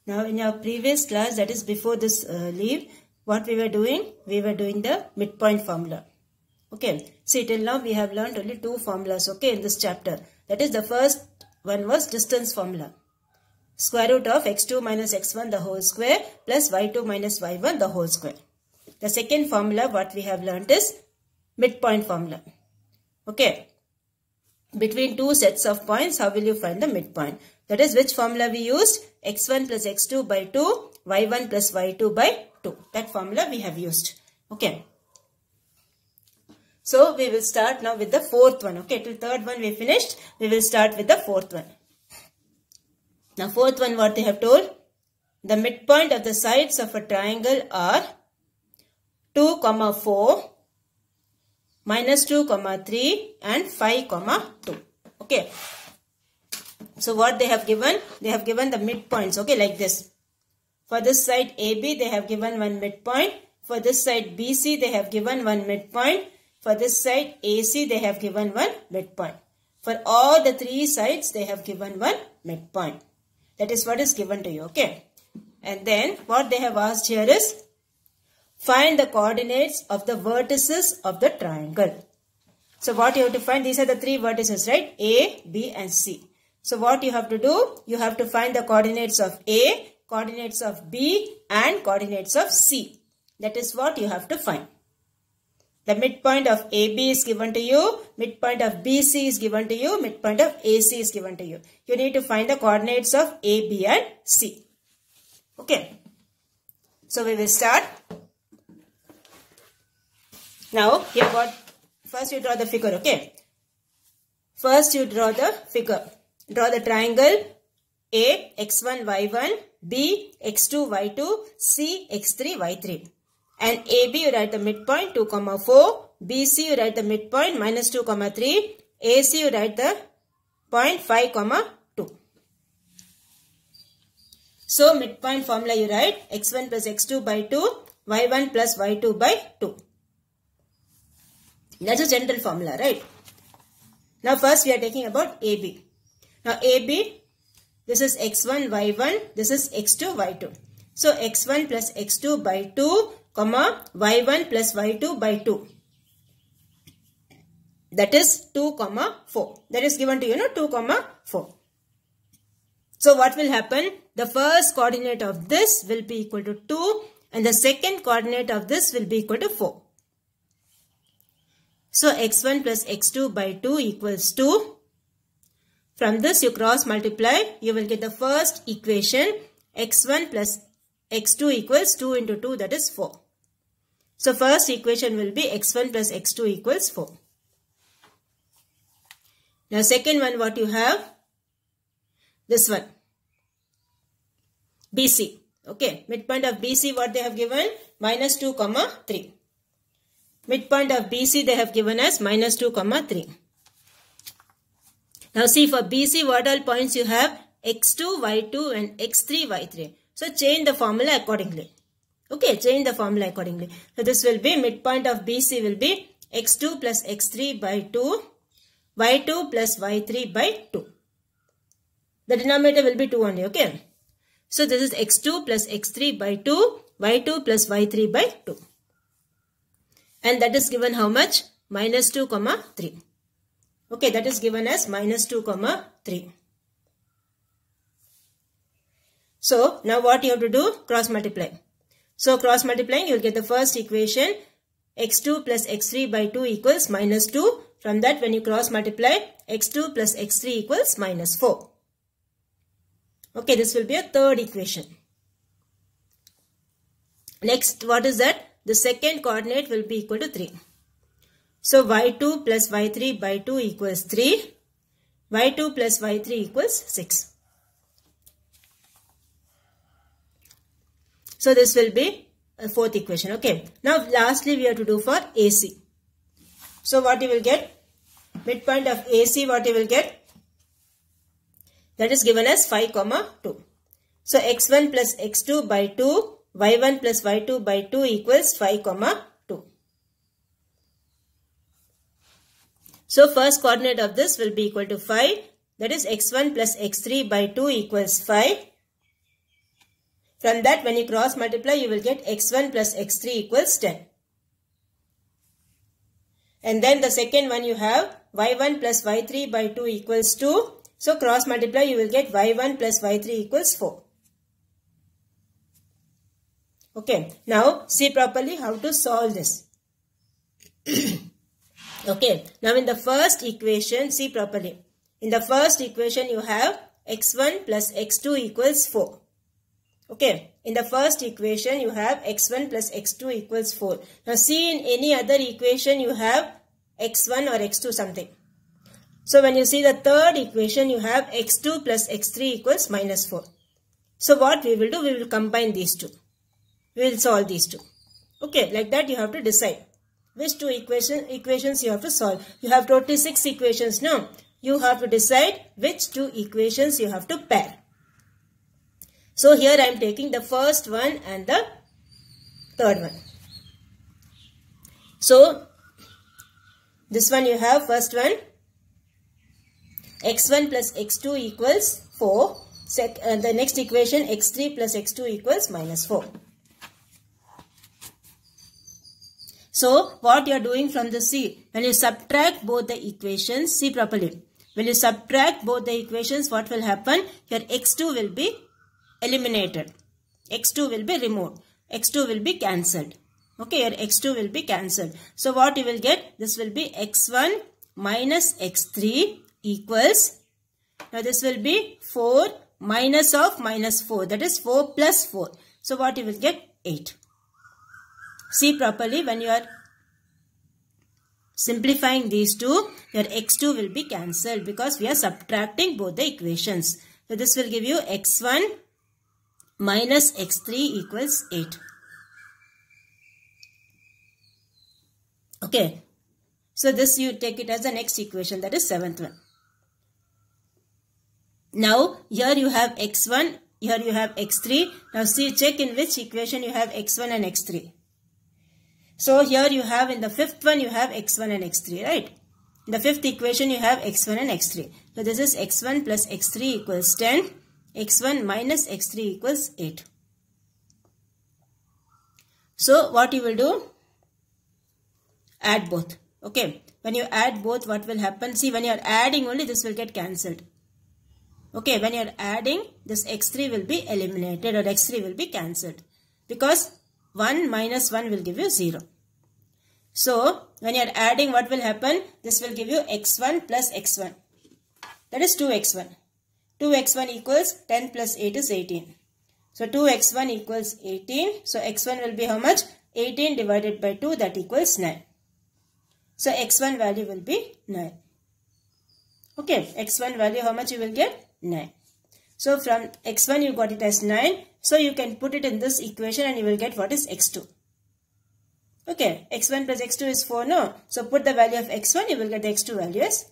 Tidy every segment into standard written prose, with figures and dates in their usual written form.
Now in our previous class, that is before this leave, what we were doing? We were doing the midpoint formula. Okay. See, till now we have learned only two formulas, okay, in this chapter. That is, the first one was distance formula. Square root of x2 minus x1 the whole square plus y2 minus y1 the whole square. The second formula what we have learned is midpoint formula. Okay. Between two sets of points, how will you find the midpoint? That is, which formula we used? x1 plus x2 by 2, y1 plus y2 by 2. That formula we have used. Okay. So, we will start now with the fourth one. Okay, till third one we finished. We will start with the fourth one. Now, fourth one what they have told? The midpoint of the sides of a triangle are 2, 4, minus 2, 3 and 5, 2. Okay. So, what they have given? They have given the midpoints. Okay, like this. For this side AB, they have given one midpoint. For this side BC, they have given one midpoint. For this side AC, they have given one midpoint. For all the three sides, they have given one midpoint. That is what is given to you. Okay. And then what they have asked here is, find the coordinates of the vertices of the triangle. So what you have to find, these are the three vertices, right? A, B and C. So what you have to do, you have to find the coordinates of A, coordinates of B and coordinates of C. That is what you have to find. The midpoint of AB is given to you, midpoint of BC is given to you, midpoint of AC is given to you. You need to find the coordinates of A, B and C. Okay. So we will start. Now, here what? First you draw the figure, okay? First you draw the figure. Draw the triangle A, x1, y1, B, x2, y2, C, x3, y3. And AB you write the midpoint 2, 4. BC you write the midpoint minus 2, 3. AC you write the point 5, 2. So midpoint formula you write x1 plus x2 by 2, y1 plus y2 by 2. That's a general formula, right? Now first we are taking about AB. Now AB, this is x1, y1, this is x2, y2. So x1 plus x2 by 2, y1 plus y2 by 2. That is 2, 4. That is given to you, 2, 4. So what will happen? The first coordinate of this will be equal to 2 and the second coordinate of this will be equal to 4. So x1 plus x2 by 2 equals 2. From this you cross multiply, you will get the first equation, x1 plus x2 equals 2 into 2, that is 4. So first equation will be x1 plus x2 equals 4. Now second one what you have? This one. BC. Okay. Midpoint of BC what they have given? Minus 2, 3. Midpoint of BC they have given as minus 2, 3. Now see, for BC what all points you have? x2, y2 and x3, y3. So change the formula accordingly. Okay, change the formula accordingly. So this will be, midpoint of BC will be x2 plus x3 by 2, y2 plus y3 by 2. The denominator will be 2 only, okay. So this is x2 plus x3 by 2, y2 plus y3 by 2. And that is given how much? Minus 2, 3. Okay, that is given as minus 2, 3. So now what you have to do? Cross multiply. So cross multiplying, you will get the first equation, x2 plus x3 by 2 equals minus 2. From that, when you cross multiply, x2 plus x3 equals minus 4. Okay, this will be a third equation. Next, what is that? The second coordinate will be equal to 3. So y2 plus y3 by 2 equals 3. y2 plus y3 equals 6. So this will be a fourth equation. Okay. Now lastly we have to do for AC. So what you will get? Midpoint of AC what you will get? That is given as 5, 2. So x1 plus x2 by 2, y1 plus y2 by 2 equals 5, 2. So first coordinate of this will be equal to 5. That is x1 plus x3 by 2 equals 5. From that, when you cross multiply, you will get x1 plus x3 equals 10. And then the second one you have y1 plus y3 by 2 equals 2. So cross multiply, you will get y1 plus y3 equals 4. Okay, now see properly how to solve this. Okay, now in the first equation, see properly. In the first equation, you have x1 plus x2 equals 4. Okay, in the first equation, you have x1 plus x2 equals 4. Now see in any other equation, you have x1 or x2 something. So when you see the third equation, you have x2 plus x3 equals minus 4. So what we will do, we will combine these two. We will solve these two. Okay, like that you have to decide which two equations you have to solve. You have totally 6 equations now. You have to decide which two equations you have to pair. So here I am taking the first one and the third one. So this one you have first one x1 plus x2 equals 4. The next equation x3 plus x2 equals minus 4. So what you are doing from the C, when you subtract both the equations, see properly. When you subtract both the equations, what will happen? Your x2 will be eliminated. x2 will be removed. x2 will be cancelled. Okay, your x2 will be cancelled. So what you will get? This will be x1 minus x3 equals, now this will be 4 minus of minus 4. That is 4 plus 4. So what you will get? 8. See properly, when you are simplifying these two, your x2 will be cancelled because we are subtracting both the equations. So this will give you x1 minus x3 equals 8. Okay. So this you take it as the next equation, that is 7th one. Now here you have x1, here you have x3. Now see, check in which equation you have x1 and x3. So here you have in the 5th one you have x1 and x3, right? In the 5th equation you have x1 and x3. So this is x1 plus x3 equals 10. x1 minus x3 equals 8. So what you will do? Add both. Okay. When you add both, what will happen? See, when you are adding only, this will get cancelled. Okay. When you are adding, this x3 will be eliminated or x3 will be cancelled. Because 1 minus 1 will give you 0. So, when you are adding, what will happen? This will give you x1 plus x1. That is 2x1. 2x1 equals 10 plus 8 is 18. So, 2x1 equals 18. So, x1 will be how much? 18 divided by 2, that equals 9. So, x1 value will be 9. Okay, x1 value how much you will get? 9. So, from x1 you got it as 9. So, you can put it in this equation and you will get what is x2. Okay, x1 plus x2 is 4, no? So, put the value of x1, you will get the x2 value as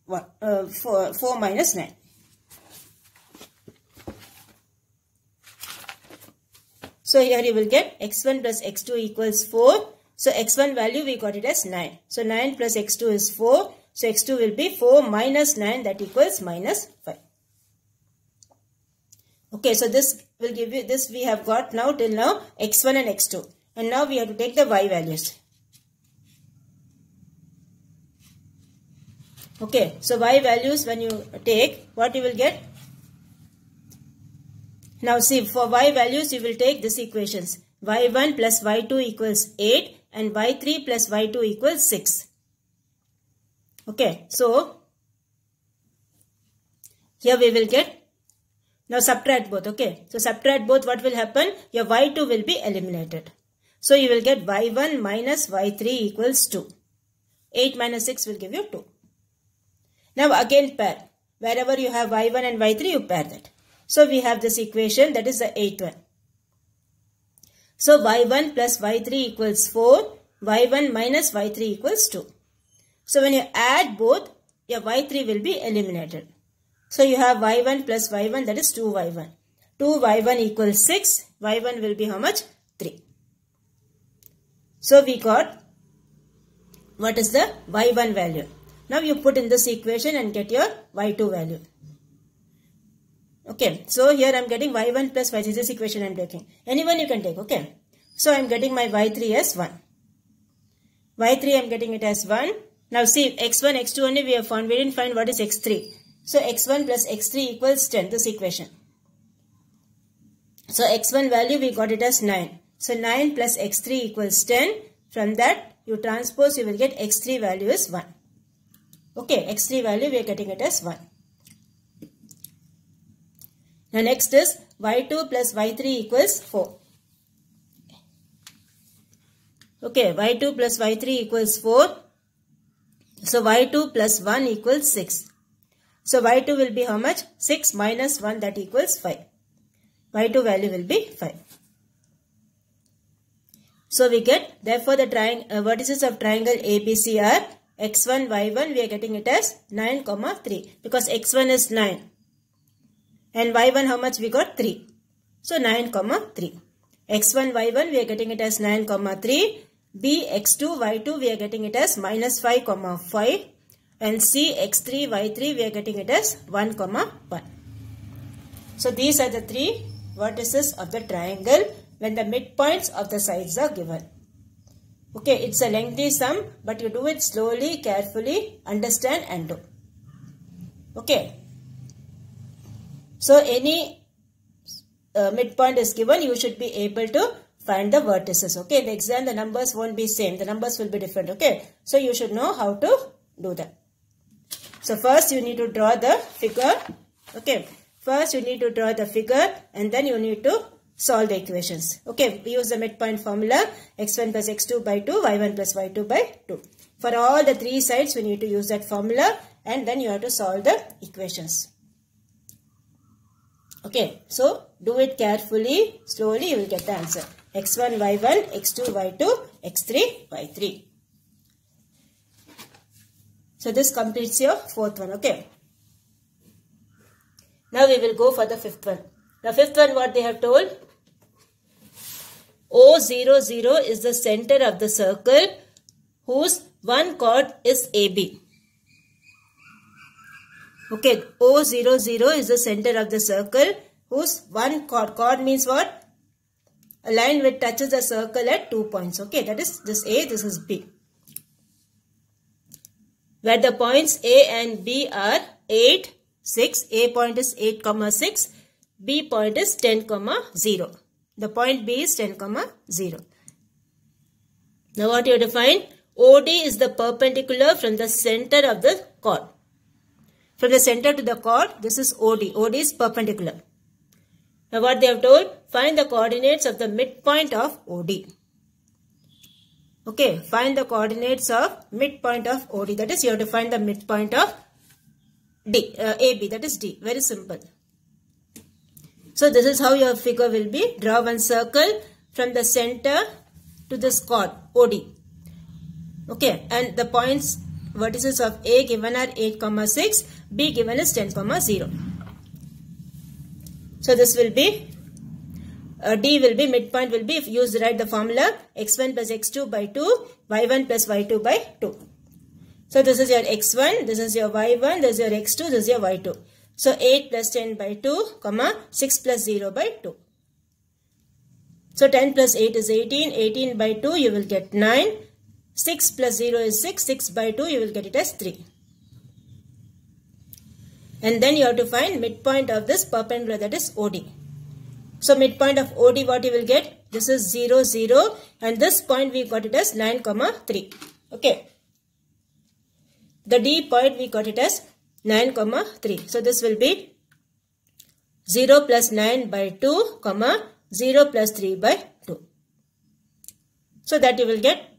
4 minus 9. So, here you will get x1 plus x2 equals 4. So, x1 value we got it as 9. So, 9 plus x2 is 4. So, x2 will be 4 minus 9, that equals minus 5. Okay, so this will give you, this we have got now till now x1 and x2. And now we have to take the y values. Okay, so y values when you take, what you will get? Now see, for y values you will take this equations. y1 plus y2 equals 8 and y3 plus y2 equals 6. Okay, so here we will get, now subtract both, okay. So subtract both, what will happen? Your y2 will be eliminated. So you will get y1 minus y3 equals 2. 8 minus 6 will give you 2. Now again pair. Wherever you have y1 and y3, you pair that. So we have this equation, that is the 8th one. So y1 plus y3 equals 4. y1 minus y3 equals 2. So when you add both, your y3 will be eliminated. So you have y1 plus y1, that is 2y1. 2y1 equals 6. y1 will be how much? 3. So we got, what is the y1 value? Now you put in this equation and get your y2 value. Okay, so here I am getting y1 plus y3. This equation I am taking. Anyone you can take, okay. So I am getting my y3 as 1. y3 I am getting it as 1. Now see, x1, x2 only we have found. We didn't find what is x3. So x1 plus x3 equals 10, this equation. So x1 value we got it as 9. So 9 plus x3 equals 10. From that you transpose, you will get x3 value is 1. Okay, x3 value we are getting it as 1. Now next is y2 plus y3 equals 4. Okay, y2 plus y3 equals 4. So y2 plus 1 equals 6. So y2 will be how much? 6 minus 1, that equals 5. y2 value will be 5. So we get, therefore the vertices of triangle ABC are x1, y1, we are getting it as 9, 3. Because x1 is 9. And y1 how much we got? 3. So 9, 3. x1, y1 we are getting it as 9, 3. B, x2, y2 we are getting it as minus 5, 5. And C, x3, y3 we are getting it as 1, 1. So these are the three vertices of the triangle when the midpoints of the sides are given. Okay, it's a lengthy sum, but you do it slowly, carefully, understand and do. Okay. So any midpoint is given, you should be able to find the vertices. Okay, in the exam the numbers won't be same, the numbers will be different. Okay, so you should know how to do that. So first you need to draw the figure. Okay, first you need to draw the figure and then you need to solve the equations. Okay, we use the midpoint formula, x1 plus x2 by 2, y1 plus y2 by 2. For all the three sides we need to use that formula and then you have to solve the equations. Okay, so do it carefully, slowly, you will get the answer. x1, y1, x2, y2, x3, y3. So this completes your fourth one, okay. Now we will go for the fifth one. The fifth one, what they have told? O00 is the center of the circle whose one chord is AB. Okay, O00 is the center of the circle whose one chord means what? A line which touches the circle at 2 points. Okay, that is this A, this is B. Where the points A and B are 8, 6. A point is 8, 6. B point is 10, 0. The point B is 10, 0. Now what you have to find? OD is the perpendicular from the center of the chord. From the center to the chord, this is OD. OD is perpendicular. Now what they have told? Find the coordinates of the midpoint of OD. Okay, find the coordinates of midpoint of OD. That is, you have to find the midpoint of AB. That is D. Very simple. So this is how your figure will be. Draw one circle from the center to this chord OD. Okay, and the points, vertices of A given are 8, 6. B given is 10, 0. So this will be, D will be, midpoint will be, if you write the formula, x1 plus x2 by 2, y1 plus y2 by 2. So this is your x1, this is your y1, this is your x2, this is your y2. So 8 plus 10 by 2, 6 plus 0 by 2. So 10 plus 8 is 18, 18 by 2 you will get 9, 6 plus 0 is 6, 6 by 2 you will get it as 3. And then you have to find midpoint of this perpendicular, that is OD. So midpoint of OD, what you will get? This is 0, 0 and this point we got it as 9, 3. Okay. The D point we got it as 9, 3. So this will be 0 plus 9 by 2, 0 plus 3 by 2. So that you will get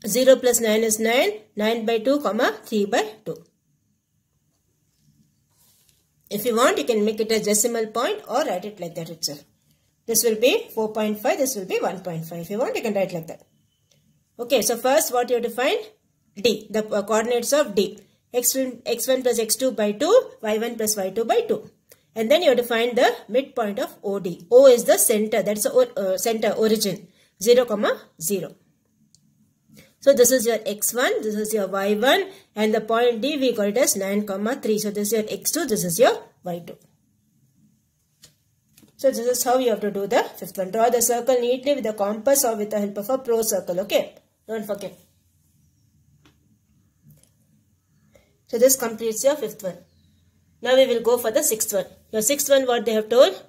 0 plus 9 is 9, 9 by 2, 3 by 2. If you want, you can make it a decimal point or write it like that itself. This will be 4.5, this will be 1.5. If you want, you can write like that. Okay, so first what you have to find? D, the coordinates of D. x1 plus x2 by 2, y1 plus y2 by 2. And then you have to find the midpoint of OD. O is the center, that's the center, origin. 0, 0. So this is your x1, this is your y1 and the point D we got it as 9, 3. So this is your x2, this is your y2. So this is how you have to do the fifth one. Draw the circle neatly with the compass or with the help of a pro circle. Okay, don't forget. So this completes your fifth one. Now we will go for the sixth one. Your sixth one, what they have told?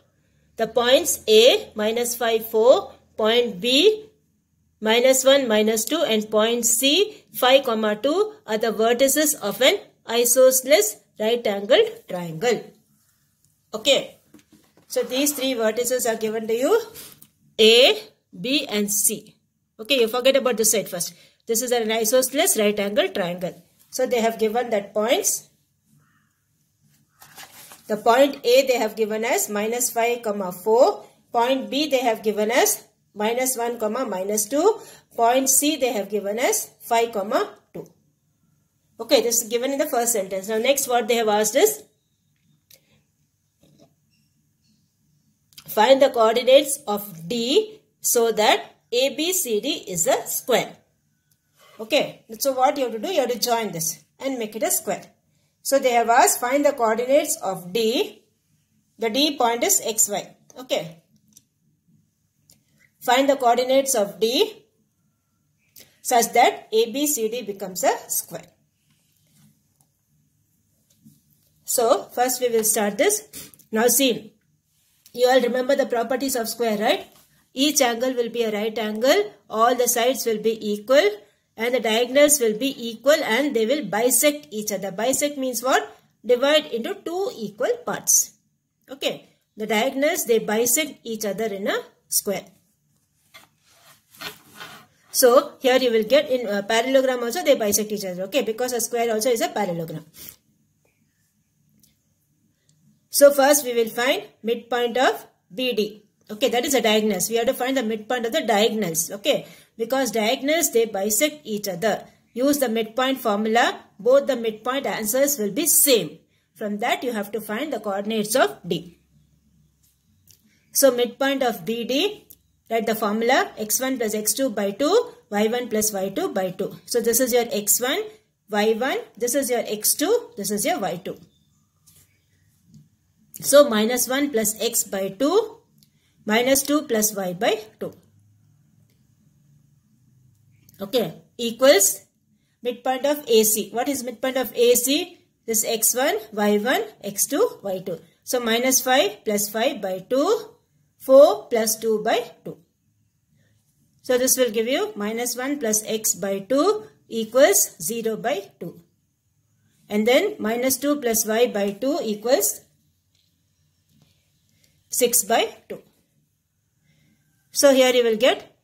The points A, minus 5, 4, point B, minus 1, minus 2 and point C, 5, 2 are the vertices of an isosceles right-angled triangle. Okay. So these three vertices are given to you, A, B and C. Okay, you forget about this side first. This is an isosceles right-angled triangle. So they have given that points. The point A they have given as minus 5, 4. Point B they have given as minus 1, minus 2. Point C they have given as 5, 2. Okay, this is given in the first sentence. Now next what they have asked is, find the coordinates of D so that ABCD is a square. Okay, so what you have to do, you have to join this and make it a square. So they have asked, find the coordinates of D. The D point is XY. Okay. Find the coordinates of D such that ABCD becomes a square. So first we will start this. Now see, you all remember the properties of square, right? Each angle will be a right angle, all the sides will be equal and the diagonals will be equal and they will bisect each other. Bisect means what? Divide into two equal parts. Okay. The diagonals, they bisect each other in a square. So here you will get in a parallelogram also they bisect each other. Okay. Because a square also is a parallelogram. So first we will find midpoint of BD. Okay, that is a diagonals. We have to find the midpoint of the diagonals. Okay, because diagonals they bisect each other. Use the midpoint formula. Both the midpoint answers will be same. From that you have to find the coordinates of D. So midpoint of BD, write the formula x1 plus x2 by 2, y1 plus y2 by 2. So this is your x1, y1, this is your x2, this is your y2. So minus 1 plus x by 2, minus 2 plus y by 2. Okay, equals midpoint of AC. What is midpoint of AC? This x1, y1, x2, y2. So minus 5 plus 5 by 2, 4 plus 2 by 2. So this will give you minus 1 plus x by 2 equals 0 by 2. And then minus 2 plus y by 2 equals 6 by 2. So here you will get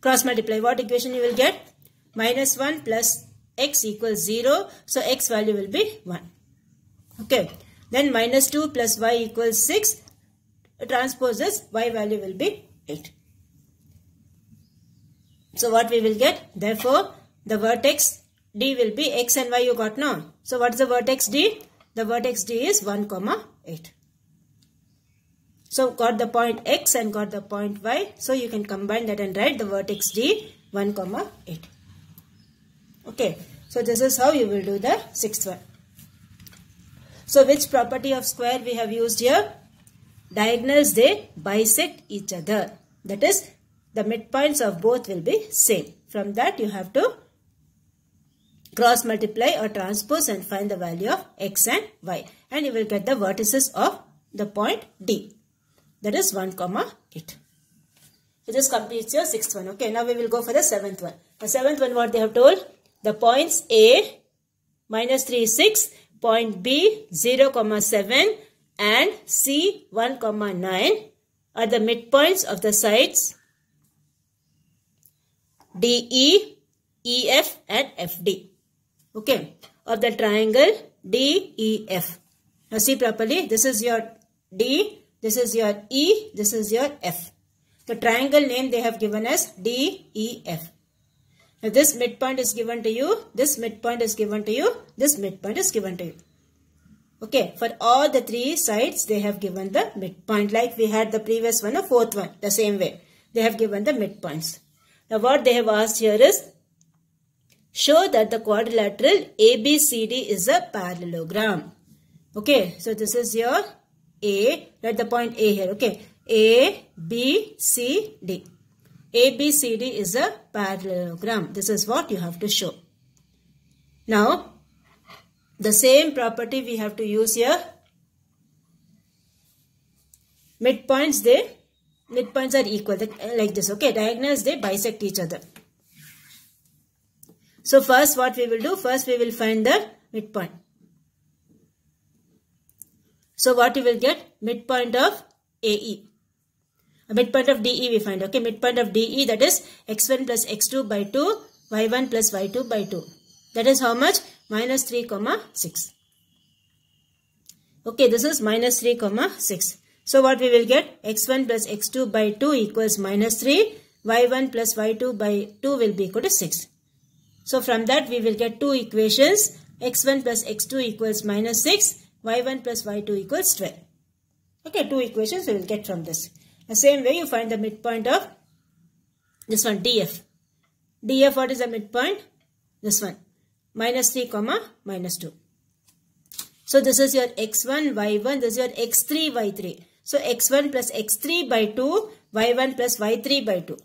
cross multiply. What equation you will get? Minus 1 plus x equals 0. So x value will be 1. Okay. Then minus 2 plus y equals 6. Transpose this, y value will be 8. So what we will get? Therefore, the vertex D will be x and y you got now. So what is the vertex D? The vertex D is 1, 8. So got the point x and got the point y. So you can combine that and write the vertex D 1, 8. Okay. So this is how you will do the sixth one. So which property of square we have used here? Diagonals they bisect each other. That is the midpoints of both will be same. From that you have to cross multiply or transpose and find the value of x and y. And you will get the vertices of the point D. That is 1, 8. So this completes your sixth one. Okay, now we will go for the seventh one. The seventh one, what they have told? The points A, minus 3, 6, point B, 0, 7 and C, 1, 9 are the midpoints of the sides DE, EF and FD. Okay, of the triangle DEF. Now see properly, this is your D. This is your E, this is your F. The triangle name they have given as DEF. Now this midpoint is given to you, this midpoint is given to you, this midpoint is given to you. Okay, for all the three sides they have given the midpoint like we had the previous one, the fourth one, the same way. They have given the midpoints. Now what they have asked here is, show that the quadrilateral ABCD is a parallelogram. Okay, so this is your A, write the point A here, okay. A, B, C, D. A, B, C, D is a parallelogram. This is what you have to show. Now, the same property we have to use here. Midpoints are equal, like this, okay. Diagonals, they bisect each other. So first what we will do, first we will find the midpoint. So what you will get? Midpoint of AE. A midpoint of DE we find, okay. Midpoint of DE, that is x1 plus x2 by 2, y1 plus y2 by 2. That is how much? Minus 3, 6. Okay, this is minus 3, 6. So what we will get? X1 plus x2 by 2 equals minus 3. Y1 plus y2 by 2 will be equal to 6. So from that we will get two equations. X1 plus x2 equals minus 6. Y1 plus y2 equals 12. Okay, two equations we will get from this. The same way you find the midpoint of this one, DF. DF, what is the midpoint? This one. Minus 3, minus 2. So this is your x1, y1. This is your x3, y3. So x1 plus x3 by 2. Y1 plus y3 by 2.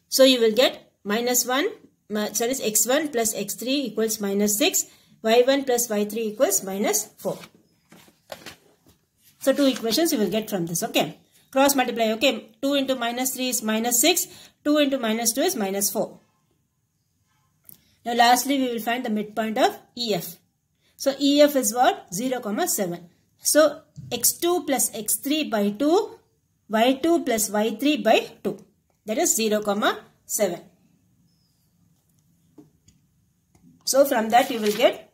So you will get minus 1. So this x1 plus x3 equals minus 6. Y1 plus y3 equals minus 4. So two equations you will get from this, okay. Cross multiply, okay. 2 into minus 3 is minus 6. 2 into minus 2 is minus 4. Now lastly we will find the midpoint of EF. So EF is what? 0, 7. So x2 plus x3 by 2. Y2 plus y3 by 2. That is 0, 7. So from that you will get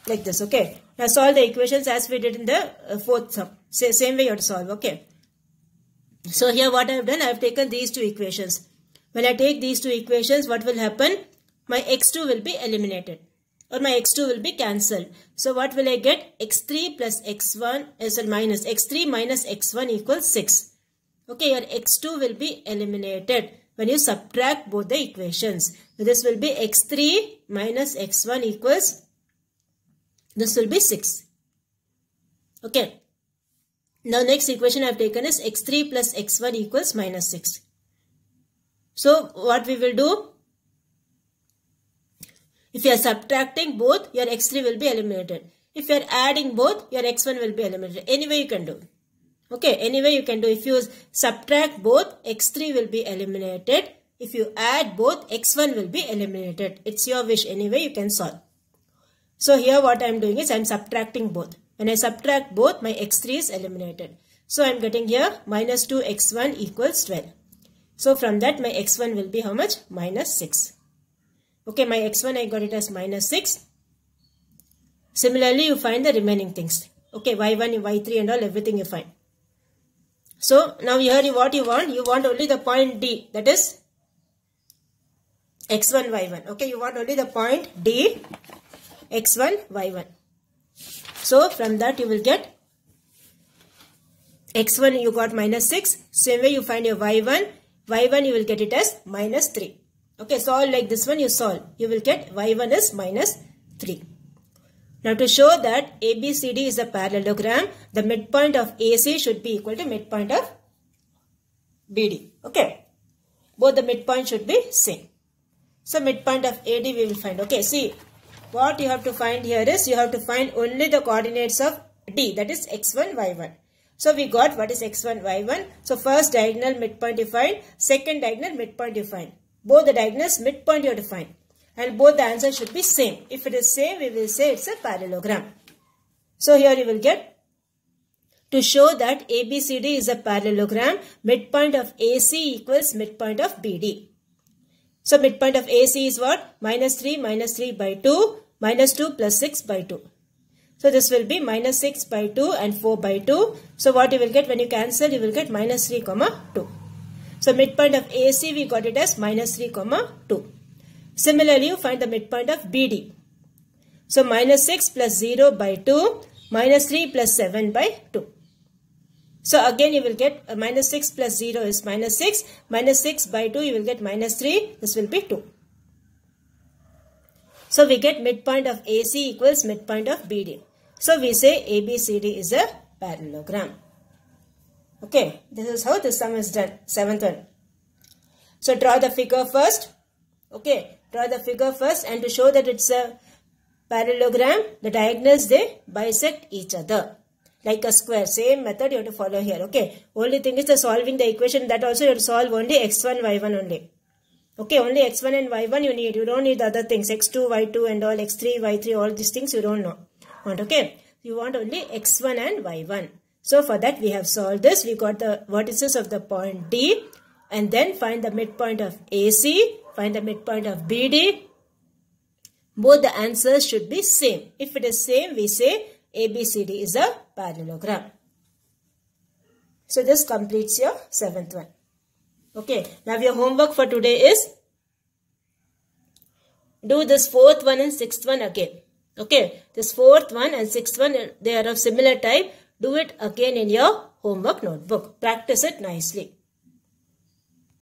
like this, okay. Now solve the equations as we did in the fourth sum. Same way you have to solve, okay. So here what I have done, I have taken these two equations. When I take these two equations, what will happen? My x2 will be eliminated or my x2 will be cancelled. So what will I get? x3 plus x1 is a minus. x3 minus x1 equals 6. Okay, your x2 will be eliminated when you subtract both the equations. So this will be x3 minus x1 equals, this will be 6. Okay. Now next equation I have taken is x3 plus x1 equals minus 6. So what we will do? If you are subtracting both, your x3 will be eliminated. If you are adding both, your x1 will be eliminated. Anyway you can do. Okay, anyway you can do. If you subtract both, x3 will be eliminated. If you add both, x1 will be eliminated. It's your wish. Anyway you can solve. So here what I am doing is I am subtracting both. When I subtract both, my x3 is eliminated. So I am getting here minus 2x1 equals 12. So from that my x1 will be how much? Minus 6. Okay, my x1 I got it as minus 6. Similarly you find the remaining things. Okay, y1, y3 and all, everything you find. So now here what you want? You want only the point D, that is x1, y1. Okay, you want only the point D, x1, y1. So from that you will get x1 you got minus 6. Same way you find your y1. y1 you will get it as minus 3. Okay, solve like this one you solve. You will get y1 is minus 3. Now to show that ABCD is a parallelogram, the midpoint of AC should be equal to midpoint of BD. Okay, both the midpoint should be same. So midpoint of AD we will find. Okay, see what you have to find here is you have to find only the coordinates of D, that is x1, y1. So we got what is x1, y1. So first diagonal midpoint you find, second diagonal midpoint you find. Both the diagonals midpoint you have to find. And both the answers should be same. If it is same, we will say it's a parallelogram. So here you will get, to show that ABCD is a parallelogram, midpoint of AC equals midpoint of BD. So midpoint of AC is what? Minus 3 by 2, minus 2 plus 6 by 2. So this will be minus 6 by 2 and 4 by 2. So what you will get when you cancel, you will get minus 3, 2. So midpoint of AC we got it as minus 3, 2. Similarly, you find the midpoint of BD. So minus 6 plus 0 by 2, minus 3 plus 7 by 2. So again you will get minus 6 plus 0 is minus 6. Minus 6 by 2 you will get minus 3. This will be 2. So we get midpoint of AC equals midpoint of BD. So we say ABCD is a parallelogram. Okay, this is how this sum is done. 7th one. So draw the figure first. Okay, draw the figure first, and to show that it's a parallelogram, the diagonals, they bisect each other like a square. Same method you have to follow here. Okay, only thing is the solving the equation, that also you have to solve only x1, y1 only. Okay, only x1 and y1 you need. You don't need the other things, x2, y2 and all, x3, y3, all these things you don't want. Okay, you want only x1 and y1. So for that we have solved this. We got the vertices of the point D, and then find the midpoint of AC, find the midpoint of BD. Both the answers should be same. If it is same, we say ABCD is a parallelogram. So this completes your 7th one. Okay, now your homework for today is do this 4th one and 6th one again. Okay, this 4th one and 6th one, they are of similar type. Do it again in your homework notebook. Practice it nicely.